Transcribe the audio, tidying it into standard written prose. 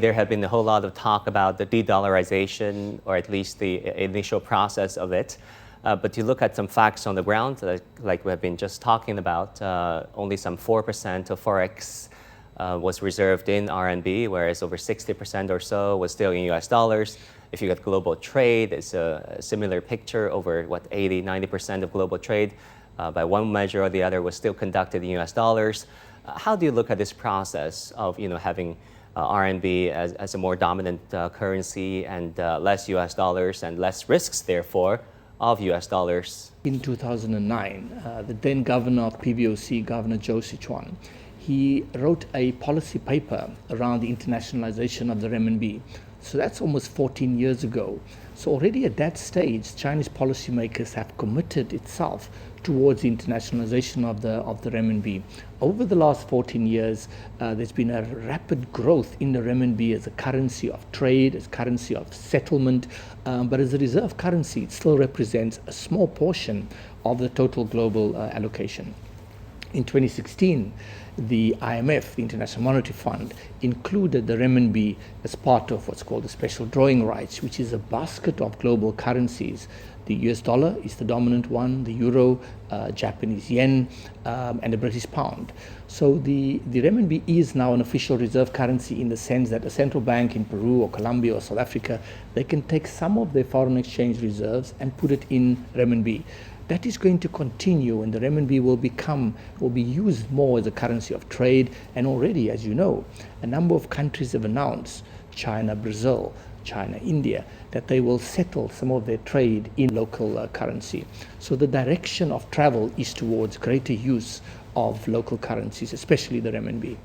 There had been a whole lot of talk about the de-dollarization, or at least the initial process of it. But you look at some facts on the ground, like we have been just talking about, only some 4% of Forex was reserved in RMB, whereas over 60% or so was still in US dollars. If you get global trade, it's a similar picture. Over 80, 90% of global trade, by one measure or the other, was still conducted in US dollars. How do you look at this process of having RMB as a more dominant currency and less US dollars and less risks, therefore, of US dollars? In 2009, the then governor of PBOC, Governor Zhou Sichuan, he wrote a policy paper around the internationalization of the renminbi. So that's almost 14 years ago. So already at that stage, Chinese policymakers have committed itself towards the internationalization of the renminbi. Over the last 14 years, there's been a rapid growth in the renminbi as a currency of trade, as currency of settlement, but as a reserve currency, it still represents a small portion of the total global allocation. In 2016, the IMF, the International Monetary Fund, included the renminbi as part of what's called the special drawing rights, which is a basket of global currencies. The US dollar is the dominant one, the euro, Japanese yen, and the British pound. So the renminbi is now an official reserve currency in the sense that a central bank in Peru or Colombia or South Africa, they can take some of their foreign exchange reserves and put it in renminbi. That is going to continue, and the renminbi will be used more as a currency of trade. And already, as you know, a number of countries have announced, China, Brazil, China, India, that they will settle some of their trade in local currency. So the direction of travel is towards greater use of local currencies, especially the renminbi.